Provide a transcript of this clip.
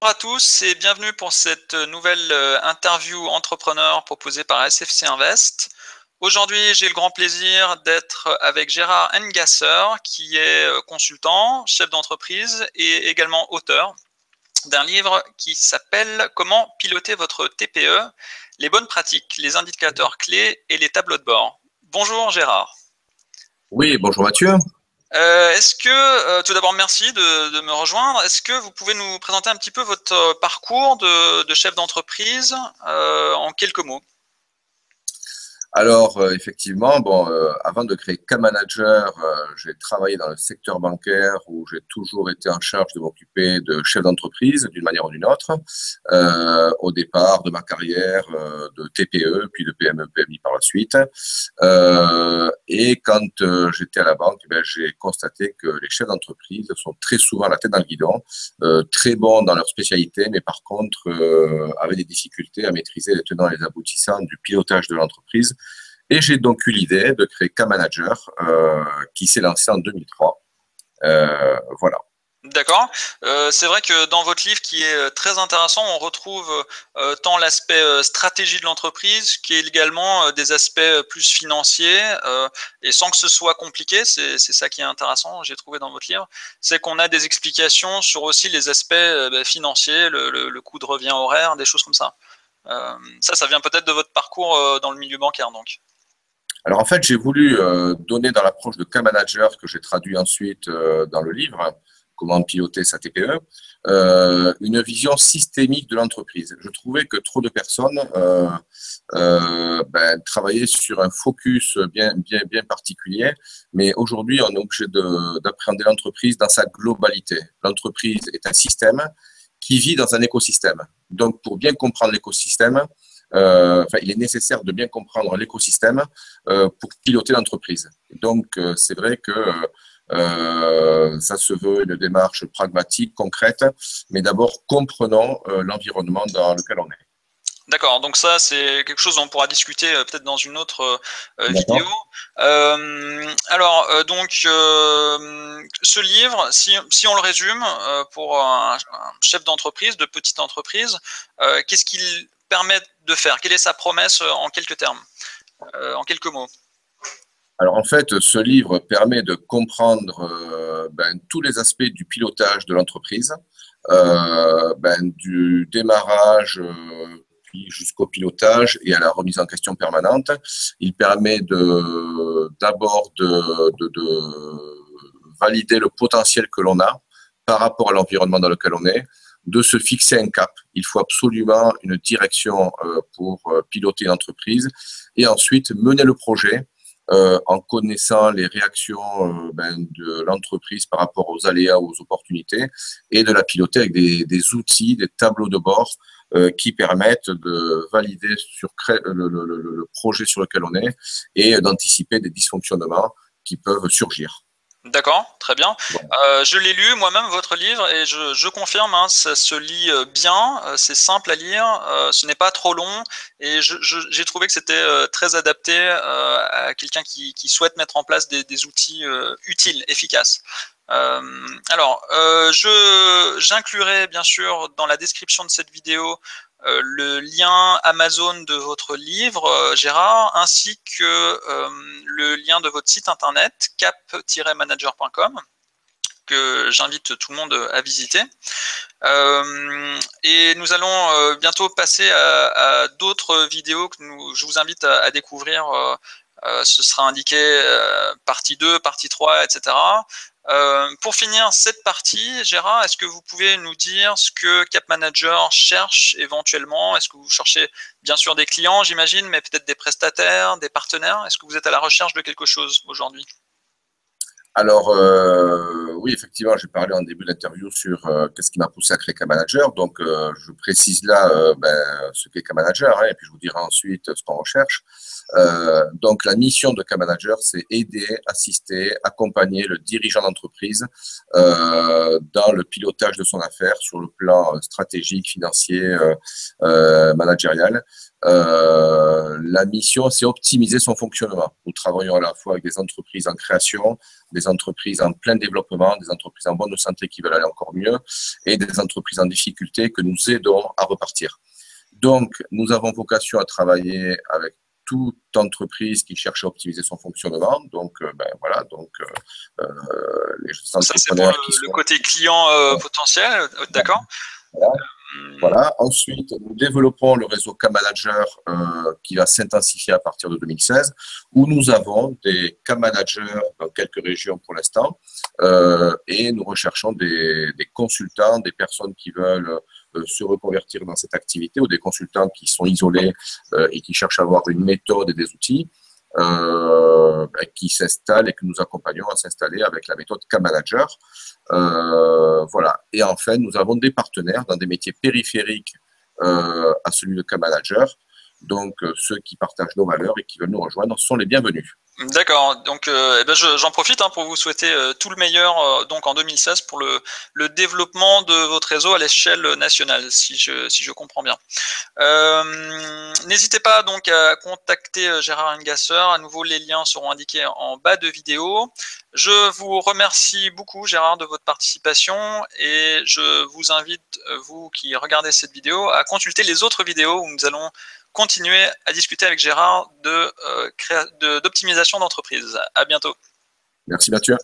à tous et bienvenue pour cette nouvelle interview entrepreneur proposée par SFC Invest. Aujourd'hui, j'ai le grand plaisir d'être avec Gérard Engasser, qui est consultant, chef d'entreprise et également auteur d'un livre qui s'appelle « Comment piloter votre TPE, les bonnes pratiques, les indicateurs clés et les tableaux de bord ». Bonjour Gérard. Oui, bonjour Mathieu. Est-ce que, tout d'abord, merci de me rejoindre. Est-ce que vous pouvez nous présenter un petit peu votre parcours de chef d'entreprise en quelques mots? Alors, effectivement, bon, avant de créer K-Manager, j'ai travaillé dans le secteur bancaire où j'ai toujours été en charge de m'occuper de chef d'entreprise d'une manière ou d'une autre. Au départ de ma carrière de TPE, puis de PME, PMI par la suite. Et quand j'étais à la banque, eh ben, j'ai constaté que les chefs d'entreprise sont très souvent la tête dans le guidon, très bons dans leur spécialité, mais par contre avaient des difficultés à maîtriser les tenants et les aboutissants du pilotage de l'entreprise. Et j'ai donc eu l'idée de créer K-Manager, qui s'est lancé en 2003. Voilà. D'accord. C'est vrai que dans votre livre qui est très intéressant, on retrouve tant l'aspect stratégie de l'entreprise qu'également des aspects plus financiers et sans que ce soit compliqué, c'est ça qui est intéressant, j'ai trouvé dans votre livre, c'est qu'on a des explications sur aussi les aspects financiers, le coût de revient horaire, des choses comme ça. Ça vient peut-être de votre parcours dans le milieu bancaire donc. Alors en fait, j'ai voulu donner dans l'approche de K-Manager que j'ai traduit ensuite dans le livre, comment piloter sa TPE, une vision systémique de l'entreprise. Je trouvais que trop de personnes travaillaient sur un focus bien particulier, mais aujourd'hui, on est obligé d'appréhender l'entreprise dans sa globalité. L'entreprise est un système qui vit dans un écosystème. Donc, pour bien comprendre l'écosystème, il est nécessaire de bien comprendre l'écosystème pour piloter l'entreprise. Donc, c'est vrai que ça se veut une démarche pragmatique, concrète, mais d'abord comprenons l'environnement dans lequel on est. D'accord, donc ça c'est quelque chose dont on pourra discuter peut-être dans une autre vidéo. D'accord. Ce livre, si on le résume pour un chef d'entreprise, de petite entreprise, qu'est-ce qu'il permet de faire? Quelle est sa promesse en quelques termes, en quelques mots? Alors en fait, ce livre permet de comprendre tous les aspects du pilotage de l'entreprise, du démarrage puis jusqu'au pilotage et à la remise en question permanente. Il permet d'abord de valider le potentiel que l'on a par rapport à l'environnement dans lequel on est, de se fixer un cap. Il faut absolument une direction pour piloter l'entreprise et ensuite mener le projet en connaissant les réactions de l'entreprise par rapport aux aléas, aux opportunités, et de la piloter avec des outils, des tableaux de bord qui permettent de valider le projet sur lequel on est et d'anticiper des dysfonctionnements qui peuvent surgir. D'accord, très bien. Voilà. Je l'ai lu moi-même votre livre et je confirme, hein, ça se lit bien, c'est simple à lire, ce n'est pas trop long et j'ai trouvé que c'était très adapté à quelqu'un qui souhaite mettre en place des outils utiles, efficaces. J'inclurai bien sûr dans la description de cette vidéo le lien Amazon de votre livre, Gérard, ainsi que le lien de votre site internet, cap-manager.com, que j'invite tout le monde à visiter. Et nous allons bientôt passer à d'autres vidéos que je vous invite à découvrir. Ce sera indiqué partie 2, partie 3, etc. Pour finir cette partie, Gérard, est-ce que vous pouvez nous dire ce que Cap Manager cherche éventuellement? Est-ce que vous cherchez bien sûr des clients, j'imagine, mais peut-être des prestataires, des partenaires? Est-ce que vous êtes à la recherche de quelque chose aujourd'hui? Alors, oui, effectivement, j'ai parlé en début d'interview sur qu'est-ce qui m'a poussé à créer K-Manager. Donc, je précise là ce qu'est K-Manager, hein, et puis je vous dirai ensuite ce qu'on recherche. Donc, la mission de K-Manager, c'est aider, assister, accompagner le dirigeant d'entreprise dans le pilotage de son affaire sur le plan stratégique, financier, managérial. La mission, c'est optimiser son fonctionnement. Nous travaillons à la fois avec des entreprises en création, des entreprises en plein développement développement, des entreprises en bonne santé qui veulent aller encore mieux et des entreprises en difficulté que nous aidons à repartir. Donc, nous avons vocation à travailler avec toute entreprise qui cherche à optimiser son fonctionnement. Donc, voilà, donc les Ça, c'est pour entrepreneurs qui le sont… côté client potentiel, d'accord? Voilà. Voilà. Ensuite, nous développons le réseau K-Manager qui va s'intensifier à partir de 2016, où nous avons des K-Managers dans quelques régions pour l'instant, et nous recherchons des consultants, des personnes qui veulent se reconvertir dans cette activité, ou des consultants qui sont isolés et qui cherchent à avoir une méthode et des outils. Qui s'installent et que nous accompagnons à s'installer avec la méthode K-Manager. Voilà. Et enfin, nous avons des partenaires dans des métiers périphériques à celui de K-Manager. Donc, ceux qui partagent nos valeurs et qui veulent nous rejoindre sont les bienvenus. D'accord, donc j'en profite pour vous souhaiter tout le meilleur donc en 2016 pour le développement de votre réseau à l'échelle nationale, si je comprends bien. N'hésitez pas donc à contacter Gérard Engasser. À nouveau, les liens seront indiqués en bas de vidéo. Je vous remercie beaucoup, Gérard, de votre participation et je vous invite, vous qui regardez cette vidéo, à consulter les autres vidéos où nous allons continuer à discuter avec Gérard d'optimisation d'entreprise. À bientôt. Merci Mathieu.